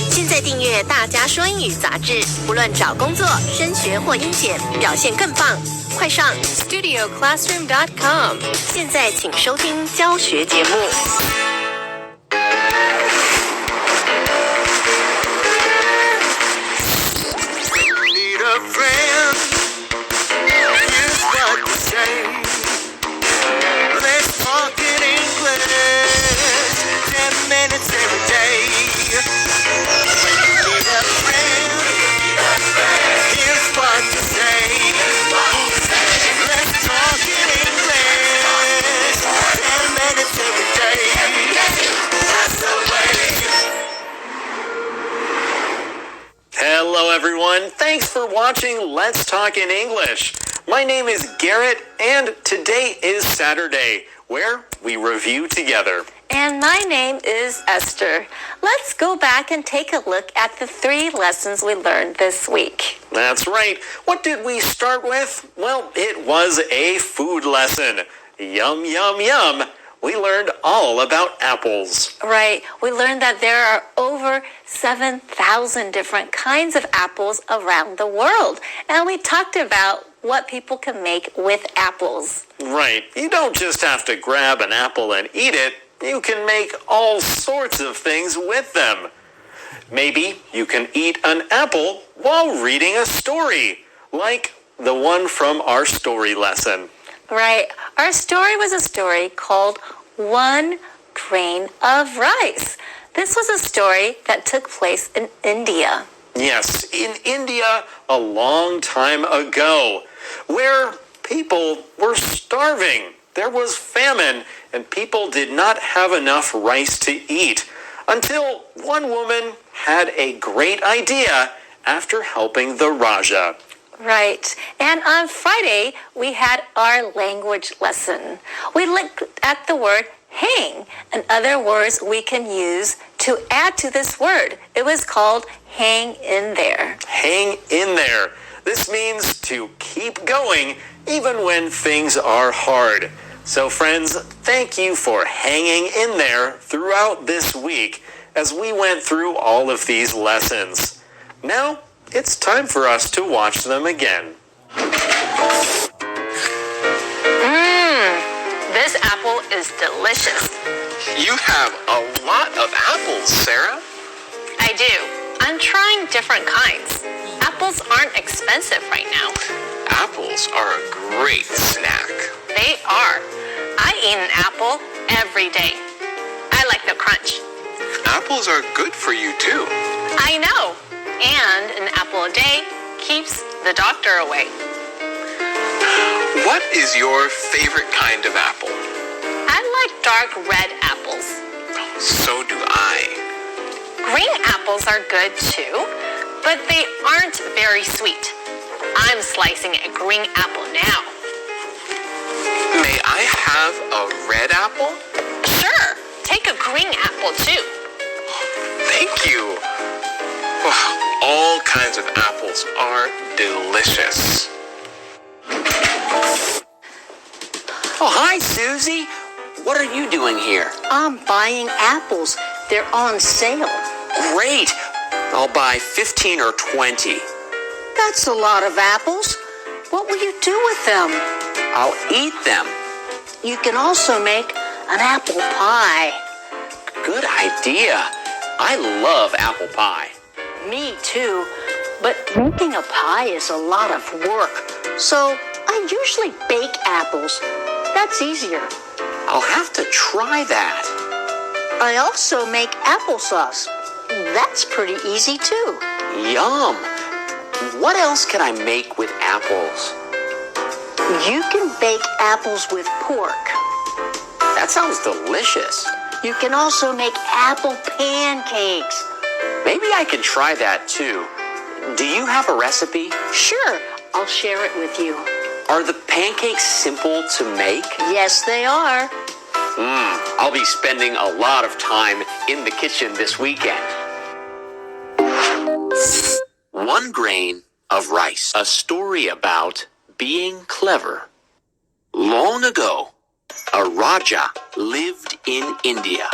现在订阅《大家说英语》杂志，不论找工作、升学或英检，表现更棒。快上 StudioClassroom.com， 现在请收听教学节目。Hello everyone, thanks for watching Let's Talk in English. My name is Garrett and today is Saturday, where we review together. And my name is Esther. Let's go back and take a look at the 3 lessons we learned this week. That's right. What did we start with? Well, it was a food lesson. Yum, yum, yum. We learned all about apples. Right. We learned that there are over 7,000 different kinds of apples around the world. And we talked about what people can make with apples. Right. You don't just have to grab an apple and eat it. You can make all sorts of things with them. Maybe you can eat an apple while reading a story, like the one from our story lesson. Right. Our story was a story called One Grain of Rice. This was a story that took place in India. Yes, in India a long time ago, where people were starving. There was famine, and people did not have enough rice to eat until one woman had a great idea after helping the Raja. Right. And on Friday, we had our language lesson. We looked at the word hang and other words we can use to add to this word. It was called hang in there. Hang in there. This means to keep going even when things are hard. So friends, thank you for hanging in there throughout this week as we went through all of these lessons. Now, it's time for us to watch them again. This apple is delicious. You have a lot of apples, Sarah. I do. I'm trying different kinds. Apples aren't expensive right now. Apples are a great snack. They are. I eat an apple every day. I like the crunch. Apples are good for you too. I know. And an apple a day keeps the doctor away. What is your favorite kind of apple? I like dark red apples. So do I. Green apples are good too, but they aren't very sweet. I'm slicing a green apple now. May I have a red apple? Sure. Take a green apple too. Thank you. All kinds of apples are delicious. Oh, hi, Susie. What are you doing here? I'm buying apples. They're on sale. Great. I'll buy 15 or 20. That's a lot of apples. What will you do with them? I'll eat them. You can also make an apple pie. Good idea. I love apple pie. Me too. But making a pie is a lot of work. So I usually bake apples. That's easier. I'll have to try that. I also make applesauce. That's pretty easy too. Yum. What else can I make with apples? You can bake apples with pork. That sounds delicious. You can also make apple pancakes. Maybe I can try that too. Do you have a recipe? Sure, I'll share it with you. Are the pancakes simple to make? Yes, they are. I'll be spending a lot of time in the kitchen this weekend. One Grain of Rice. A story about being clever. Long ago, A Raja lived in India.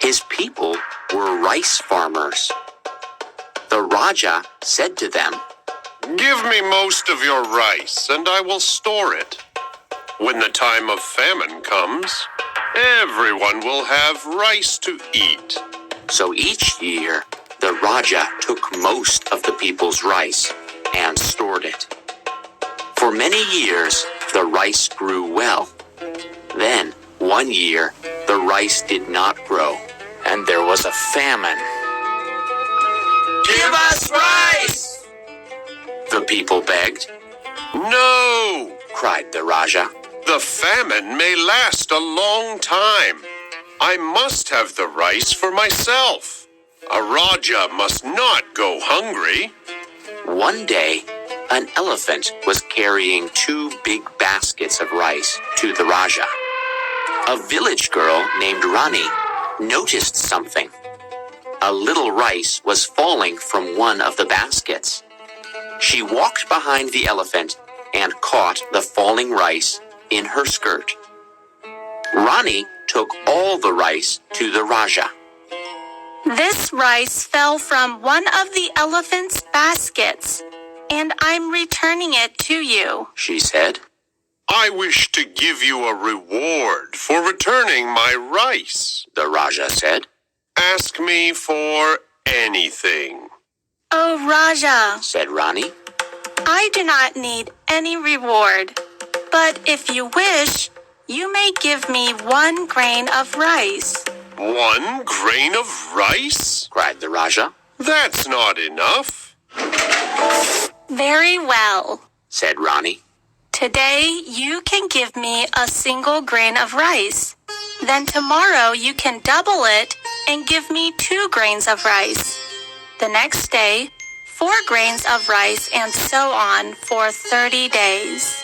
His people were rice farmers. The Raja said to them, Give me most of your rice, and I will store it. When the time of famine comes, everyone will have rice to eat. So each year, the Raja took most of the people's rice and stored it. For many years, the rice grew well. Then, one year, the rice did not grow, and there was a famine. Give us rice! The people begged. No! Cried the Raja. The famine may last a long time. I must have the rice for myself. A Raja must not go hungry. One day, an elephant was carrying 2 big baskets of rice to the Raja. A village girl named Rani noticed something. A little rice was falling from one of the baskets. She walked behind the elephant and caught the falling rice in her skirt. Rani took all the rice to the Raja. This rice fell from one of the elephant's baskets, and I'm returning it to you, She said. I wish to give you a reward for returning my rice. The Raja said. Ask me for anything. Oh, Raja, Said Rani. I do not need any reward, but if you wish, you may give me 1 grain of rice. 1 grain of rice? Cried the Raja. That's not enough. Very well. Said Rani. Today you can give me a single grain of rice. Then tomorrow you can double it and give me 2 grains of rice. The next day, 4 grains of rice, and so on for 30 days.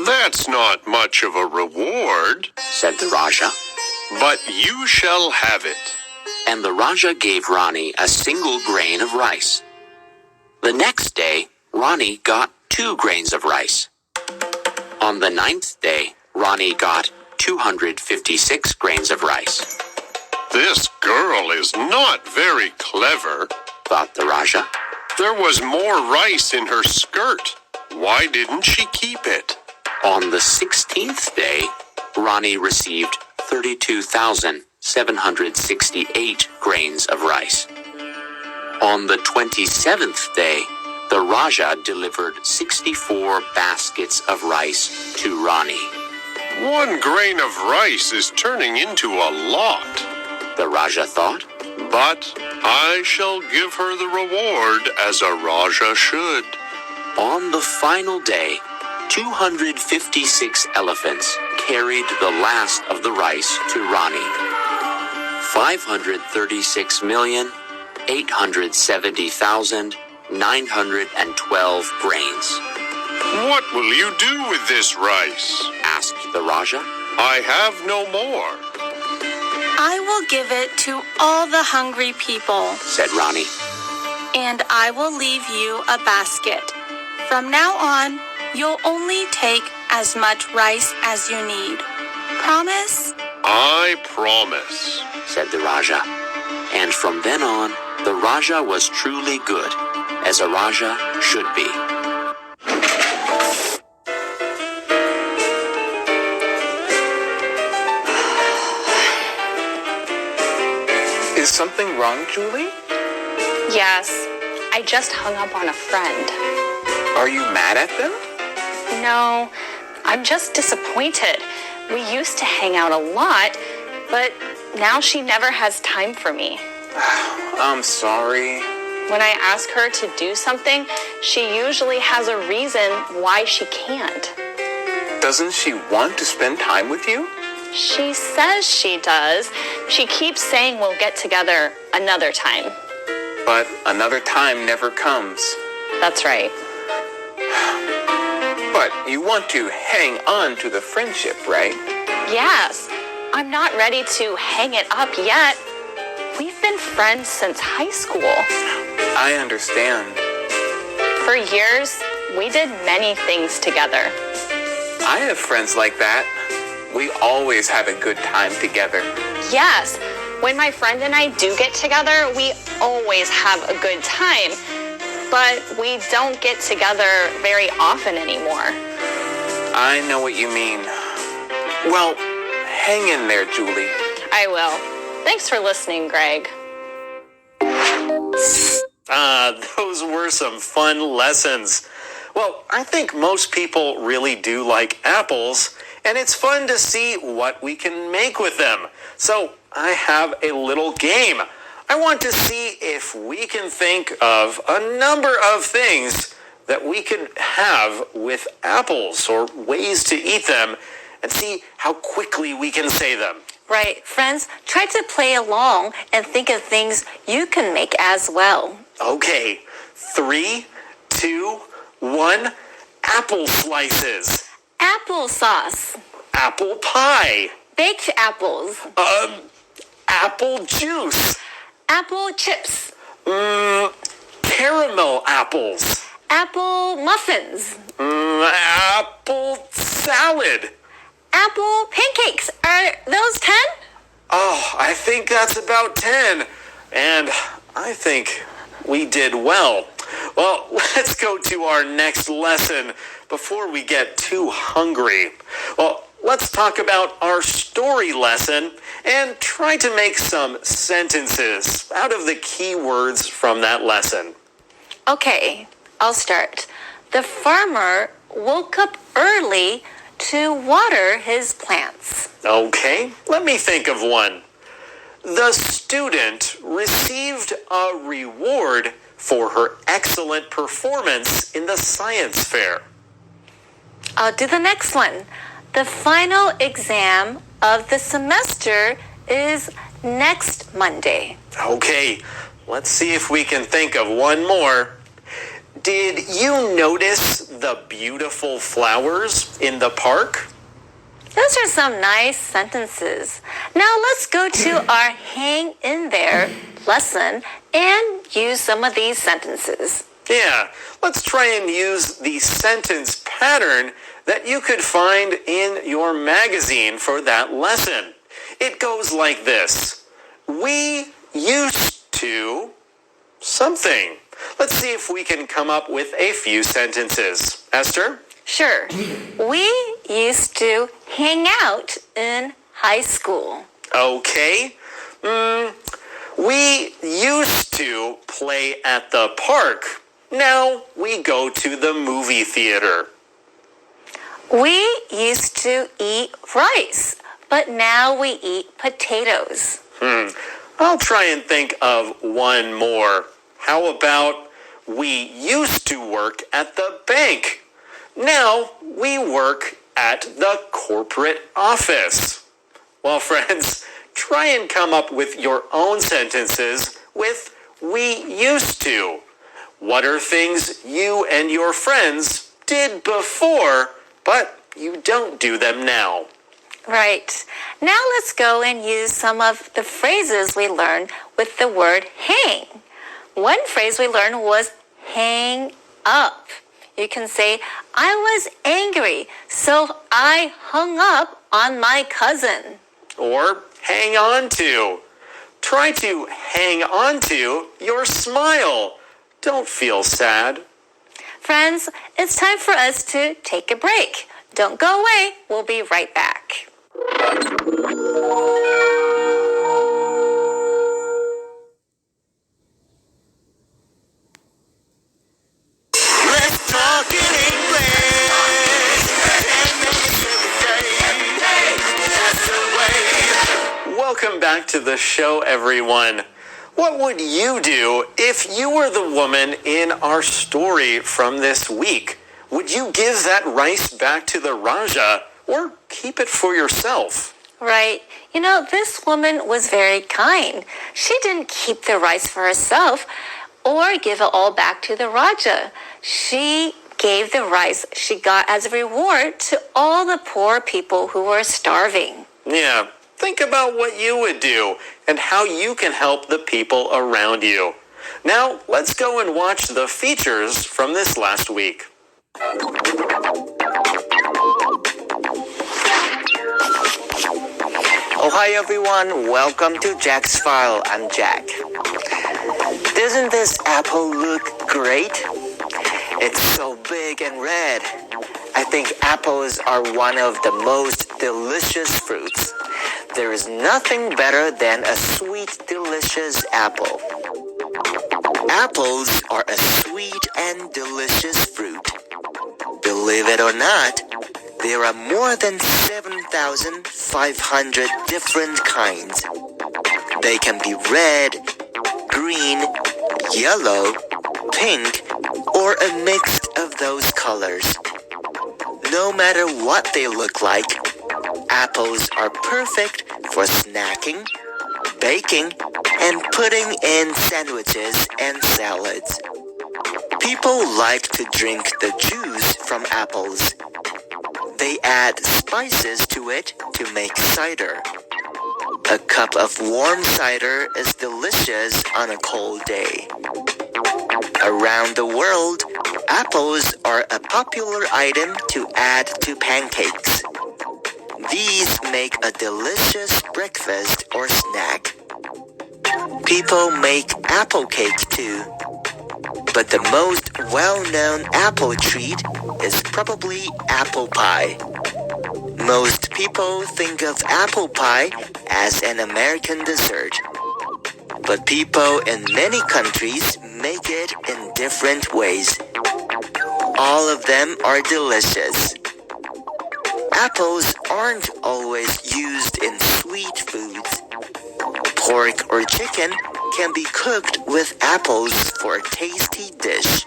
That's not much of a reward, Said the Raja. but you shall have it. And the Raja gave Rani a single grain of rice. The next day, Rani got 2 grains of rice. On the 9th day, Rani got 256 grains of rice. This girl is not very clever, Thought the Raja. There was more rice in her skirt. Why didn't she keep it? On the 16th day, Rani received 32,768 grains of rice. On the 27th day, the Raja delivered 64 baskets of rice to Rani. 1 grain of rice is turning into a lot. The Raja thought. But I shall give her the reward as a Raja should. On the final day, 256 elephants carried the last of the rice to Rani. 536,870,912 grains. What will you do with this rice? Asked the Raja. I have no more. I will give it to all the hungry people, Said Rani. and I will leave you a basket. From now on, you'll only take as much rice as you need. Promise? I promise. Said the Raja. And from then on, the Raja was truly good, as a Raja should be. Is something wrong, Julie? Yes, I just hung up on a friend. Are you mad at them? No, I'm just disappointed. We used to hang out a lot, but now she never has time for me. I'm sorry. When I ask her to do something, she usually has a reason why she can't. Doesn't she want to spend time with you? She says she does. She keeps saying we'll get together another time. But another time never comes. That's right. But you want to hang on to the friendship, right? Yes, I'm not ready to hang it up yet. We've been friends since high school. I understand. For years, we did many things together. I have friends like that. We always have a good time together. Yes, when my friend and I do get together, we always have a good time. But we don't get together very often anymore. I know what you mean. Well, hang in there, Julie. I will. Thanks for listening, Greg. Those were some fun lessons. Well, I think most people really do like apples, and it's fun to see what we can make with them. So I have a little game. I want to see if we can think of a number of things that we could have with apples or ways to eat them and see how quickly we can say them. Right. Friends, try to play along and think of things you can make as well. Okay, 3, 2, 1, apple slices, Applesauce. apple pie, Baked apples. apple juice, Apple chips. caramel apples, Apple muffins. apple salad. Apple pancakes. Are those 10? Oh, I think that's about 10. And I think we did well. Well, let's go to our next lesson before we get too hungry. Well, let's talk about our story lesson and try to make some sentences out of the key words from that lesson. Okay, I'll start. The farmer woke up early to water his plants. Okay, let me think of one. The student received a reward for her excellent performance in the science fair. I'll do the next one. The final exam of the semester is next Monday. Okay, let's see if we can think of one more. Did you notice the beautiful flowers in the park? Those are some nice sentences. Now let's go to our hang in there lesson and use some of these sentences. Yeah, let's try and use the sentence pattern that you could find in your magazine for that lesson. It goes like this. We used to something. Let's see if we can come up with a few sentences. Esther? Sure. We used to hang out in high school. Okay. We used to play at the park. Now we go to the movie theater. We used to eat rice, but now we eat potatoes. I'll try and think of one more. How about we used to work at the bank? Now we work at the corporate office. Well, friends, try and come up with your own sentences with we used to. What are things you and your friends did before, but you don't do them now? Right. Now let's go and use some of the phrases we learned with the word hang. One phrase we learned was hang up. You can say, I was angry, so I hung up on my cousin. Or hang on to. Try to hang on to your smile. Don't feel sad. Friends, it's time for us to take a break. Don't go away. We'll be right back. Let's talk in English. 10 minutes every day. That's the way. Welcome back to the show, everyone. What would you do if you were the woman in our story from this week? Would you give that rice back to the Raja or keep it for yourself? Right. You know, this woman was very kind. She didn't keep the rice for herself or give it all back to the Raja. She gave the rice she got as a reward to all the poor people who were starving. Yeah, think about what you would do and how you can help the people around you. Now, let's go and watch the features from this last week. Oh, hi everyone. Welcome to Jack's File. I'm Jack. Doesn't this apple look great? It's so big and red. I think apples are one of the most delicious fruits. There is nothing better than a sweet, delicious apple. Apples are a sweet and delicious fruit. Believe it or not, there are more than 7,500 different kinds. They can be red, green, yellow, pink, or a mix of those colors. No matter what they look like, apples are perfect for snacking, baking, and putting in sandwiches and salads. People like to drink the juice from apples. They add spices to it to make cider. A cup of warm cider is delicious on a cold day. Around the world, apples are a popular item to add to pancakes. These make a delicious breakfast or snack. People make apple cake too. But the most well-known apple treat is probably apple pie. Most people think of apple pie as an American dessert. But people in many countries make it in different ways. All of them are delicious. Apples aren't always used in sweet foods. Pork or chicken can be cooked with apples for a tasty dish.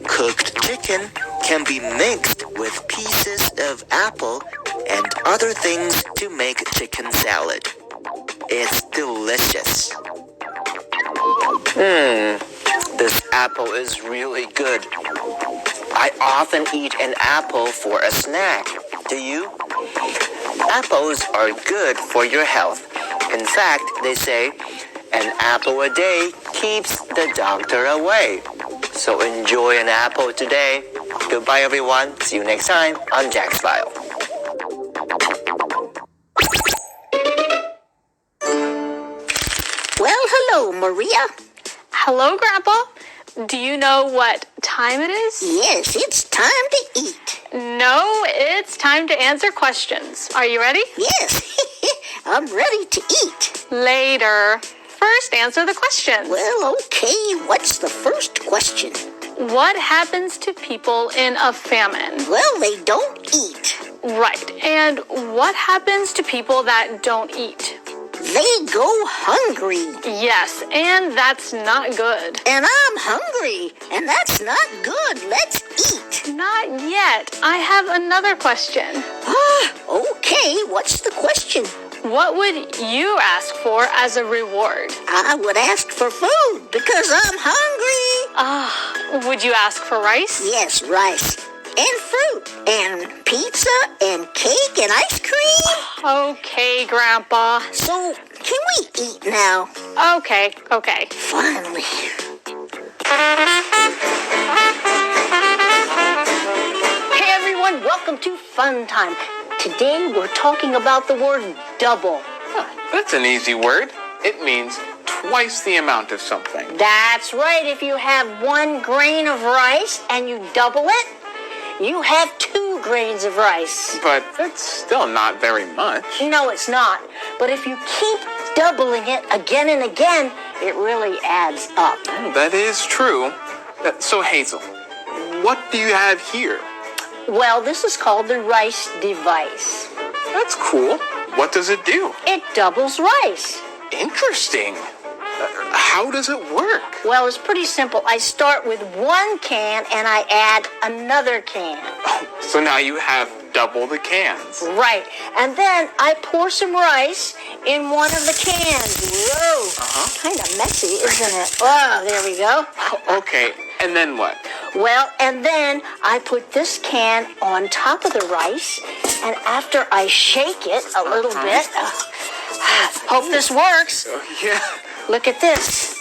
Cooked chicken can be mixed with pieces of apple and other things to make chicken salad. It's delicious. This apple is really good. I often eat an apple for a snack. Do you? Apples are good for your health. In fact, they say, an apple a day keeps the doctor away. So enjoy an apple today. Goodbye, everyone. See you next time on Jack's File. Well, hello, Maria. Hello, Grandpa. Do you know what time it is? Yes, it's time to eat. No, it's time to answer questions. Are you ready? Yes, I'm ready to eat. Later. First, answer the question. Well, okay, what's the first question? What happens to people in a famine? Well, they don't eat. Right. And what happens to people that don't eat? They go hungry. Yes, and that's not good. And I'm hungry, and that's not good. Let's eat. Not yet. I have another question. Okay, what's the question? What would you ask for as a reward? I would ask for food because I'm hungry. Would you ask for rice? Yes, rice. And fruit. And pizza. And cake. And ice cream. Okay, Grandpa. So, can we eat now? Okay. Finally. Hey, everyone. Welcome to Fun Time. Today, we're talking about the word double. That's an easy word. It means twice the amount of something. That's right. If you have 1 grain of rice and you double it, you have 2 grains of rice. But that's still not very much. No, it's not. But if you keep doubling it again and again, it really adds up. That is true. So, Hazel, what do you have here? Well, this is called the rice device. That's cool. What does it do? It doubles rice. Interesting. How does it work? Well, it's pretty simple. I start with 1 can and I add another can. So now you have double the cans. Right. And then I pour some rice in one of the cans. Whoa. Kind of messy, isn't it? Oh, there we go. Okay. And then what? Well, and then I put this can on top of the rice, and after I shake it a little bit, hope this works. Yeah. Look at this.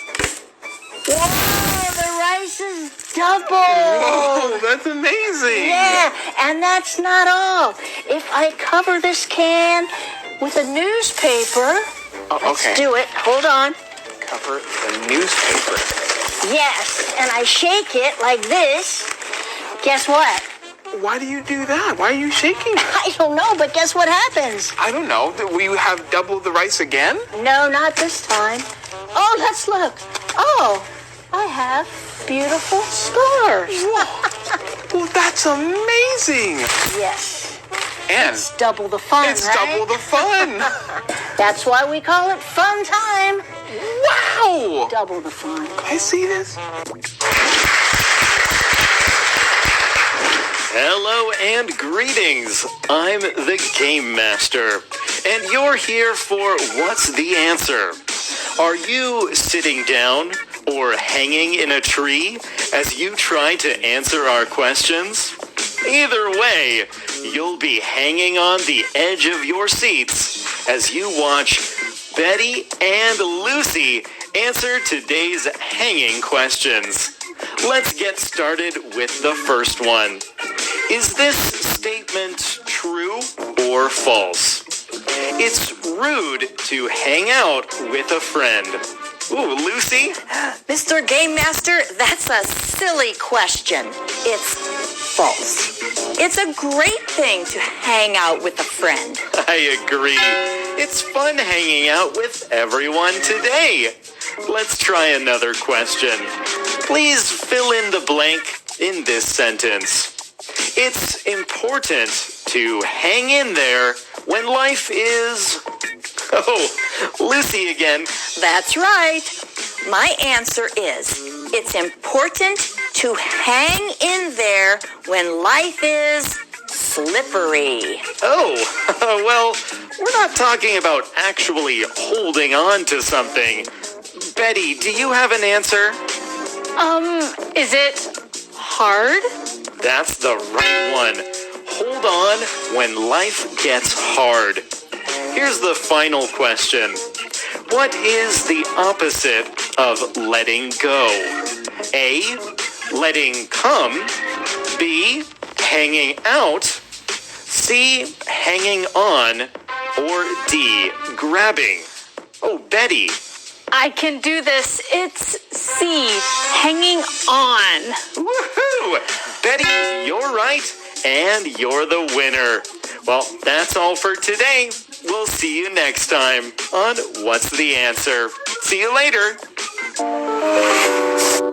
Whoa, the rice is double. Whoa, that's amazing. Yeah, and that's not all. If I cover this can with a newspaper. Oh, okay. Let's do it. Hold on. Cover the newspaper. Yes, and I shake it like this. Guess what? Why do you do that? Why are you shaking it? I don't know, but guess what happens? I don't know. Will you have double the rice again? No, not this time. Oh, let's look. Oh, I have beautiful stars. Well, that's amazing. Yes, And double the fun, it's right? double the fun. That's why we call it fun time. Wow. Double the fun. Can I see this? Hello and greetings. I'm the Game Master, and you're here for What's the Answer? Are you sitting down or hanging in a tree as you try to answer our questions? Either way, you'll be hanging on the edge of your seats as you watch Betty and Lucy answer today's hanging questions. Let's get started with the first one. Is this statement true or false? It's rude to hang out with a friend. Ooh, Lucy? Mr. Game Master, that's a silly question. It's false. It's a great thing to hang out with a friend. I agree. It's fun hanging out with everyone today. Let's try another question. Please fill in the blank in this sentence. It's important to hang in there when life is... Oh, Lucy again. That's right. My answer is, it's important to hang in there when life is slippery. Oh, well, we're not talking about actually holding on to something. Betty, do you have an answer? Is it hard? That's the right one. Hold on when life gets hard. Here's the final question. What is the opposite of letting go? A, letting come. B, hanging out. C, hanging on. Or D, grabbing. Oh, Betty. I can do this. It's C, hanging on. Woohoo! Betty, you're right, and you're the winner. Well, that's all for today. We'll see you next time on What's the Answer? See you later.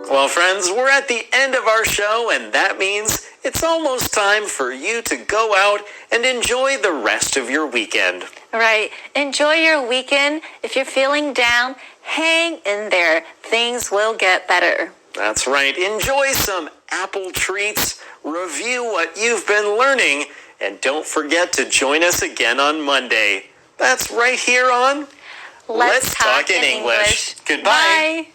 Well, friends, we're at the end of our show, and that means it's almost time for you to go out and enjoy the rest of your weekend. Right. Enjoy your weekend. If you're feeling down, hang in there. Things will get better. That's right. Enjoy some apple treats, review what you've been learning, and don't forget to join us again on Monday. That's right here on Let's Talk in English. Goodbye. Bye.